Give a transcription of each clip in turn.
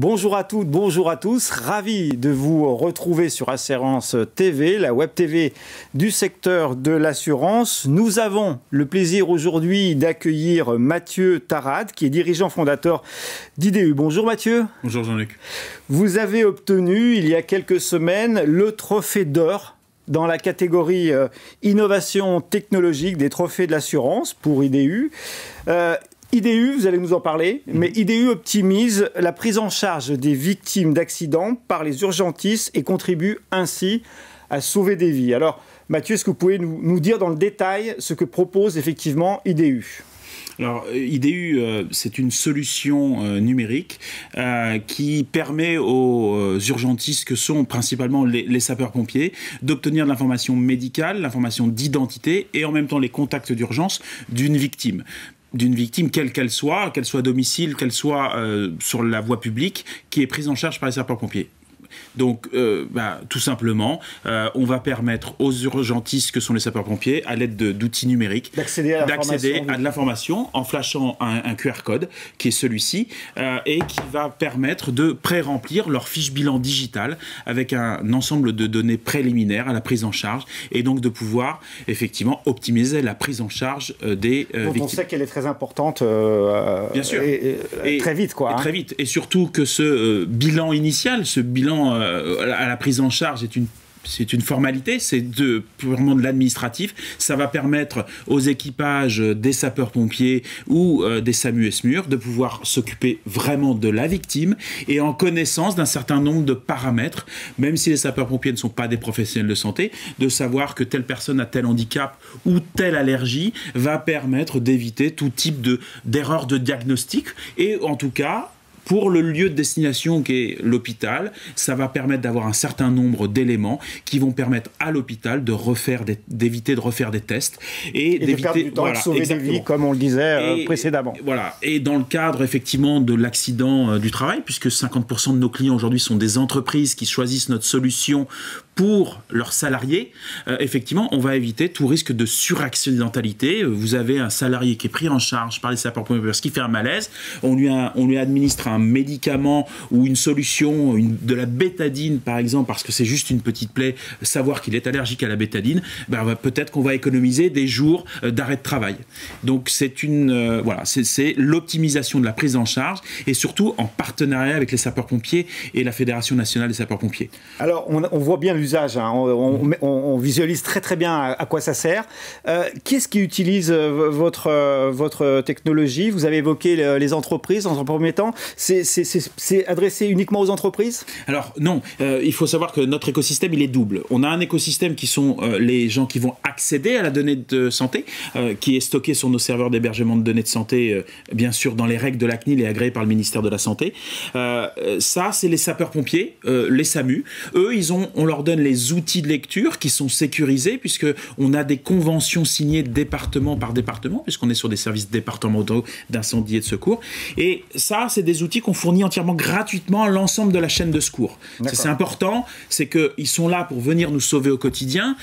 Bonjour à toutes, bonjour à tous. Ravi de vous retrouver sur Assurance TV, la web TV du secteur de l'assurance. Nous avons le plaisir aujourd'hui d'accueillir Mathieu Tarade, qui est dirigeant fondateur d'IDEU. Bonjour Mathieu. Bonjour Jean-Luc. Vous avez obtenu il y a quelques semaines le trophée d'or dans la catégorie innovation technologique des trophées de l'assurance pour IDEU. IDEU, vous allez nous en parler, mais IDEU optimise la prise en charge des victimes d'accidents par les urgentistes et contribue ainsi à sauver des vies. Alors, Mathieu, est-ce que vous pouvez nous dire dans le détail ce que propose effectivement IDEU ? Alors, IDEU, c'est une solution numérique qui permet aux urgentistes, que sont principalement les sapeurs-pompiers, d'obtenir de l'information médicale, l'information d'identité et en même temps les contacts d'urgence d'une victime quelle qu'elle soit à domicile, qu'elle soit sur la voie publique, qui est prise en charge par les sapeurs-pompiers. Donc, tout simplement, on va permettre aux urgentistes que sont les sapeurs-pompiers, à l'aide d'outils numériques, d'accéder à de l'information en flashant un QR code, qui est celui-ci, et qui va permettre de pré-remplir leur fiche bilan digitale avec un ensemble de données préliminaires à la prise en charge, et donc de pouvoir effectivement optimiser la prise en charge des victimes. On sait qu'elle est très importante, bien sûr, et très vite, quoi. Très vite, et surtout que ce bilan initial, ce bilan à la prise en charge c'est une formalité, c'est purement de l'administratif. Ça va permettre aux équipages des sapeurs-pompiers ou des SAMU-SMUR de pouvoir s'occuper vraiment de la victime et en connaissance d'un certain nombre de paramètres, même si les sapeurs-pompiers ne sont pas des professionnels de santé, de savoir que telle personne a tel handicap ou telle allergie va permettre d'éviter tout type d'erreur de diagnostic et en tout cas, pour le lieu de destination qui est l'hôpital, ça va permettre d'avoir un certain nombre d'éléments qui vont permettre à l'hôpital d'éviter de refaire des tests et d'éviter de perdre du temps, de sauver des vies, comme on le disait précédemment. Voilà. Et dans le cadre effectivement de l'accident du travail, puisque 50% de nos clients aujourd'hui sont des entreprises qui choisissent notre solution pour leurs salariés, effectivement, on va éviter tout risque de suraccidentalité. Vous avez un salarié qui est pris en charge par les sapeurs-pompiers parce qu'il fait un malaise, on lui administre un médicament ou une solution, de la bétadine par exemple, parce que c'est juste une petite plaie, savoir qu'il est allergique à la bétadine, peut-être qu'on va économiser des jours d'arrêt de travail. Donc c'est c'est l'optimisation de la prise en charge et surtout en partenariat avec les sapeurs-pompiers et la Fédération nationale des sapeurs-pompiers. Alors on voit bien l'usage, hein. On visualise très bien à quoi ça sert. Qui est-ce qui utilise votre technologie? Vous avez évoqué les entreprises dans un premier temps. C'est adressé uniquement aux entreprises? Alors non, il faut savoir que notre écosystème il est double. On a un écosystème qui sont les gens qui vont accéder à la donnée de santé, qui est stockée sur nos serveurs d'hébergement de données de santé, bien sûr dans les règles de la CNIL et agréé par le ministère de la Santé. Ça c'est les sapeurs-pompiers, les SAMU. Eux on leur donne les outils de lecture qui sont sécurisés puisque on a des conventions signées département par département puisqu'on est sur des services départementaux d'incendie et de secours. Et ça c'est des outils qu'on fournit entièrement gratuitement à l'ensemble de la chaîne de secours. C'est important, c'est qu'ils sont là pour venir nous sauver au quotidien.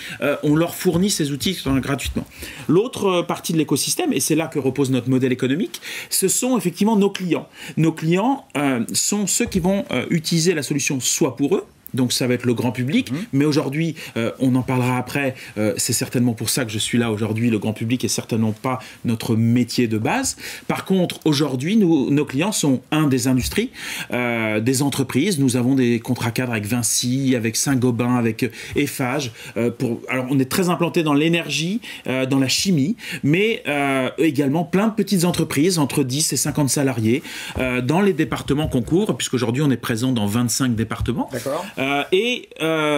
On leur fournit ces outils gratuitement. L'autre partie de l'écosystème, et c'est là que repose notre modèle économique, ce sont effectivement nos clients. Nos clients sont ceux qui vont utiliser la solution soit pour eux, donc ça va être le grand public, mais aujourd'hui, on en parlera après, c'est certainement pour ça que je suis là aujourd'hui, le grand public est certainement pas notre métier de base. Par contre, aujourd'hui, nos clients sont des industries, des entreprises, nous avons des contrats cadres avec Vinci, avec Saint-Gobain, avec Eiffage, alors on est très implanté dans l'énergie, dans la chimie, mais également plein de petites entreprises, entre 10 et 50 salariés, dans les départements concours, puisqu'aujourd'hui on est présent dans 25 départements. D'accord.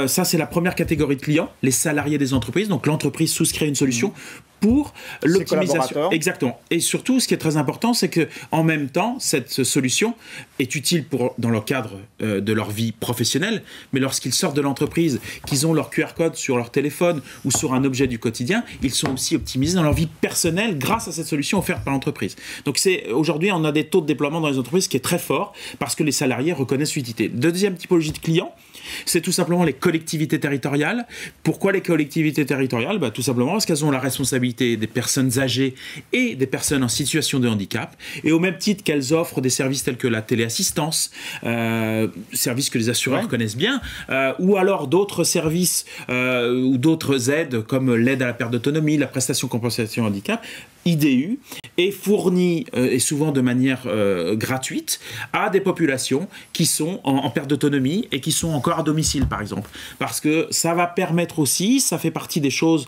Ça, c'est la première catégorie de clients, les salariés des entreprises. Donc, l'entreprise souscrit une solution pour l'optimisation. Exactement. Et surtout, ce qui est très important, c'est que en même temps, cette solution est utile dans le cadre de leur vie professionnelle, mais lorsqu'ils sortent de l'entreprise, qu'ils ont leur QR code sur leur téléphone ou sur un objet du quotidien, ils sont aussi optimisés dans leur vie personnelle grâce à cette solution offerte par l'entreprise. Donc aujourd'hui, on a des taux de déploiement dans les entreprises qui est très fort parce que les salariés reconnaissent l'utilité. Deuxième typologie de clients, c'est tout simplement les collectivités territoriales. Pourquoi les collectivités territoriales ? Tout simplement parce qu'elles ont la responsabilité responsabilité des personnes âgées et des personnes en situation de handicap, et au même titre qu'elles offrent des services tels que la téléassistance, services que les assureurs connaissent bien, ou alors d'autres services ou d'autres aides comme l'aide à la perte d'autonomie, la prestation compensation handicap, IDU est fournie et souvent de manière gratuite à des populations qui sont en perte d'autonomie et qui sont encore à domicile, par exemple. Parce que ça va permettre aussi, ça fait partie des choses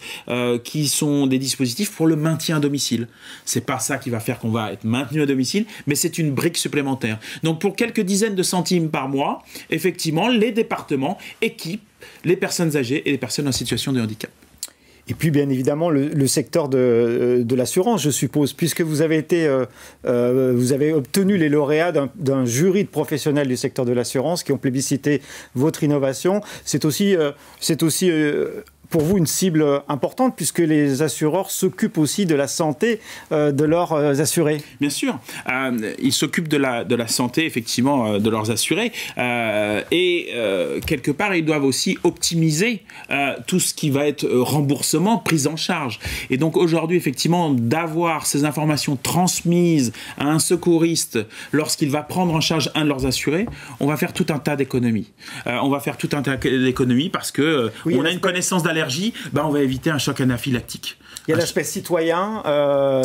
qui sont des dispositifs pour le maintien à domicile. C'est pas ça qui va faire qu'on va être maintenu à domicile, mais c'est une brique supplémentaire. Donc pour quelques dizaines de centimes par mois, effectivement, les départements équipent les personnes âgées et les personnes en situation de handicap. Et puis, bien évidemment, le secteur de l'assurance, je suppose, puisque vous avez obtenu les lauréats d'un jury de professionnels du secteur de l'assurance qui ont plébiscité votre innovation. C'est aussi pour vous une cible importante, puisque les assureurs s'occupent aussi de la santé de leurs assurés. Bien sûr, ils s'occupent de la santé, effectivement, de leurs assurés, et quelque part, ils doivent aussi optimiser tout ce qui va être remboursement, prise en charge. Et donc aujourd'hui, effectivement, d'avoir ces informations transmises à un secouriste lorsqu'il va prendre en charge un de leurs assurés, on va faire tout un tas d'économies. On va faire tout un tas d'économies parce que on a une connaissance d'allergie, on va éviter un choc anaphylactique. Il y a l'aspect citoyen,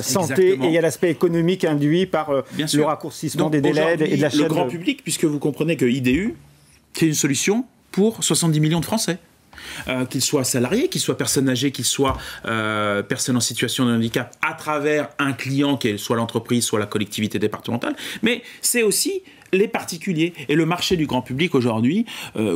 santé, et il y a l'aspect économique induit par le raccourcissement des délais et de la chaîne. Le grand public, puisque vous comprenez que IDU, c'est une solution pour 70 millions de Français. Qu'ils soient salariés, qu'ils soient personnes âgées, qu'ils soient personnes en situation de handicap, à travers un client, qui est soit l'entreprise, soit la collectivité départementale. Mais c'est aussi les particuliers. Et le marché du grand public aujourd'hui,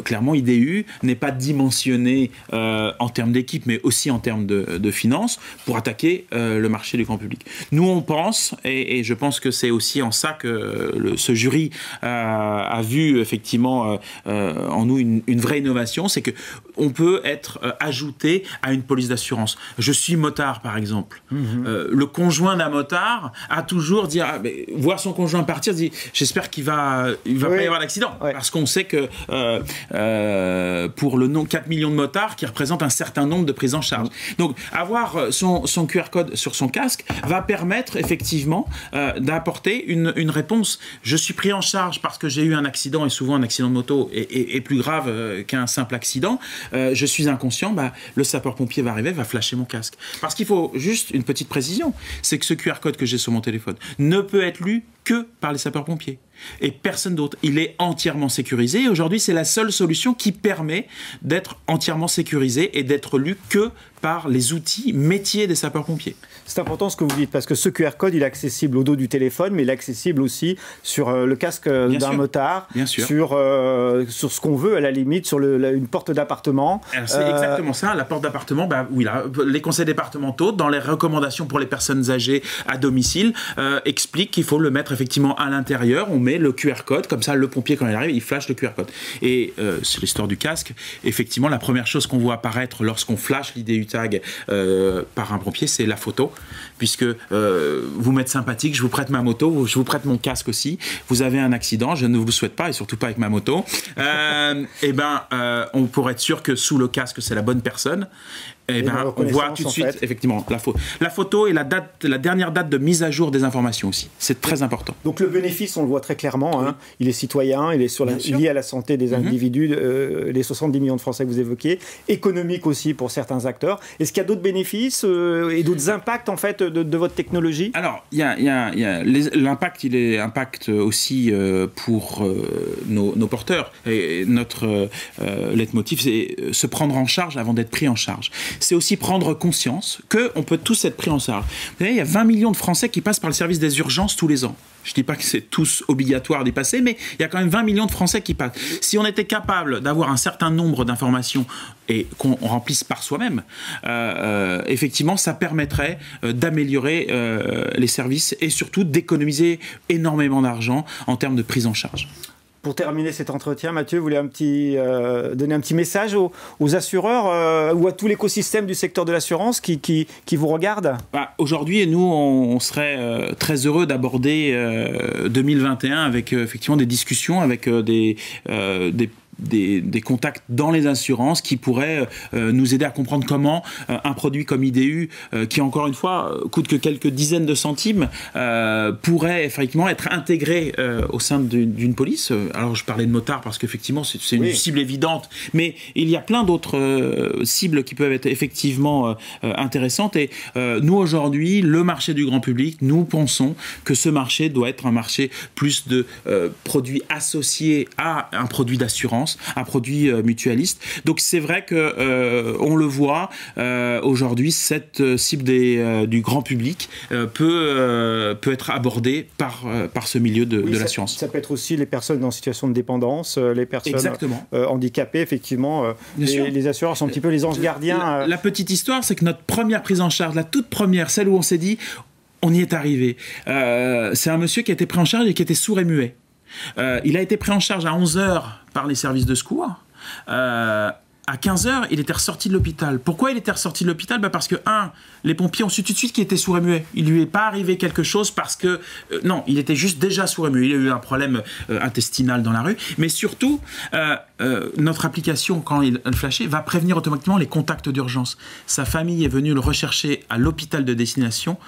clairement, IDU n'est pas dimensionné en termes d'équipe, mais aussi en termes de finances, pour attaquer le marché du grand public. Nous, on pense, et je pense que c'est aussi en ça que ce jury a vu effectivement en nous une vraie innovation, c'est qu'on peut être ajouté à une police d'assurance. Je suis motard, par exemple. Le conjoint d'un motard a toujours dit, voir son conjoint partir, dit, j'espère qu'il va pas y avoir d'accident. Parce qu'on sait que pour le nom 4 millions de motards qui représentent un certain nombre de prises en charge. Donc avoir son QR code sur son casque va permettre effectivement d'apporter une réponse. Je suis pris en charge parce que j'ai eu un accident, et souvent un accident de moto est plus grave qu'un simple accident. Je suis inconscient, le sapeur-pompier va arriver, va flasher mon casque. Parce qu'il faut juste une petite précision, c'est que ce QR code que j'ai sur mon téléphone ne peut être lu que par les sapeurs-pompiers et personne d'autre. Il est entièrement sécurisé. Aujourd'hui, c'est la seule solution qui permet d'être entièrement sécurisé et d'être lu que par les outils métiers des sapeurs-pompiers. C'est important ce que vous dites, parce que ce QR code, il est accessible au dos du téléphone, mais il est accessible aussi sur le casque d'un motard, sur ce qu'on veut, à la limite, sur une porte d'appartement. C'est exactement ça, la porte d'appartement. Oui, là, les conseils départementaux, dans les recommandations pour les personnes âgées à domicile, expliquent qu'il faut le mettre effectivement à l'intérieur. On met le QR code, comme ça, le pompier, quand il arrive, il flash le QR code. Et sur l'histoire du casque, effectivement, la première chose qu'on voit apparaître lorsqu'on flash l'IDU tag par un pompier, c'est la photo, puisque vous m'êtes sympathique, je vous prête ma moto, je vous prête mon casque aussi, vous avez un accident, je ne vous le souhaite pas, et surtout pas avec ma moto, on pourrait être sûr que sous le casque, c'est la bonne personne. On voit tout de suite, effectivement, la photo et la dernière date de mise à jour des informations aussi. C'est très important. Donc le bénéfice, on le voit très clairement. Hein. Il est citoyen, il est lié à la santé des individus, les 70 millions de Français que vous évoquiez, économique aussi pour certains acteurs. Est-ce qu'il y a d'autres bénéfices et d'autres impacts en fait de votre technologie? Alors, l'impact, il est impact aussi pour nos porteurs. Et notre leitmotiv, c'est se prendre en charge avant d'être pris en charge. C'est aussi prendre conscience qu'on peut tous être pris en charge. Vous savez, il y a 20 millions de Français qui passent par le service des urgences tous les ans. Je ne dis pas que c'est tous obligatoire d'y passer, mais il y a quand même 20 millions de Français qui passent. Si on était capable d'avoir un certain nombre d'informations et qu'on remplisse par soi-même, effectivement, ça permettrait d'améliorer les services et surtout d'économiser énormément d'argent en termes de prise en charge. Pour terminer cet entretien, Mathieu, vous voulez donner un petit message aux assureurs ou à tout l'écosystème du secteur de l'assurance qui vous regardent? Aujourd'hui, nous, on serait très heureux d'aborder 2021 avec effectivement des discussions avec des des contacts dans les assurances qui pourraient nous aider à comprendre comment un produit comme IDU, qui encore une fois coûte que quelques dizaines de centimes, pourrait effectivement être intégré au sein d'une police. Alors je parlais de motard parce qu'effectivement c'est une cible évidente, mais il y a plein d'autres cibles qui peuvent être effectivement intéressantes. Et nous aujourd'hui, le marché du grand public, nous pensons que ce marché doit être un marché plus de produits associés à un produit d'assurance, un produit mutualiste. Donc c'est vrai que on le voit aujourd'hui, cette cible du grand public peut être abordée par ce milieu de l'assurance. Ça peut être aussi les personnes en situation de dépendance, les personnes handicapées, effectivement. Les assureurs sont un petit peu les anges gardiens. La petite histoire, c'est que notre première prise en charge, la toute première, celle où on s'est dit on y est arrivé, c'est un monsieur qui a été pris en charge et qui était sourd et muet. Il a été pris en charge à 11h par les services de secours. À 15h, il était ressorti de l'hôpital. Pourquoi il était ressorti de l'hôpital? Parce que, les pompiers ont su tout de suite qu'il était sourd et muet. Il lui est pas arrivé quelque chose parce que... non, il était juste déjà sourd et muet. Il a eu un problème intestinal dans la rue. Mais surtout, notre application, quand il flashait, va prévenir automatiquement les contacts d'urgence. Sa famille est venue le rechercher à l'hôpital de destination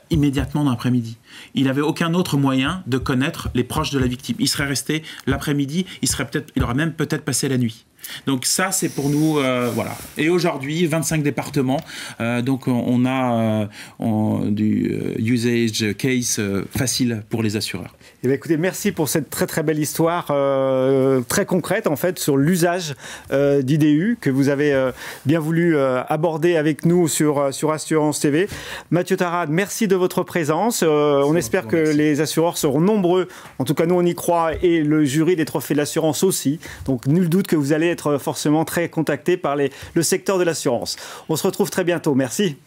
immédiatement dans l'après-midi. Il n'avait aucun autre moyen de connaître les proches de la victime. Il serait resté l'après-midi, il aurait même peut-être passé la nuit. Donc ça, c'est pour nous, voilà. Et aujourd'hui, 25 départements, donc on a du usage case facile pour les assureurs. Eh bien, écoutez, merci pour cette très très belle histoire, très concrète en fait, sur l'usage d'IDU que vous avez bien voulu aborder avec nous sur Assurance TV. Mathieu Tarade, merci de votre présence. On espère que les assureurs seront nombreux. En tout cas, nous, on y croit, et le jury des trophées de l'assurance aussi. Donc, nul doute que vous allez être forcément très contacté par le secteur de l'assurance. On se retrouve très bientôt. Merci.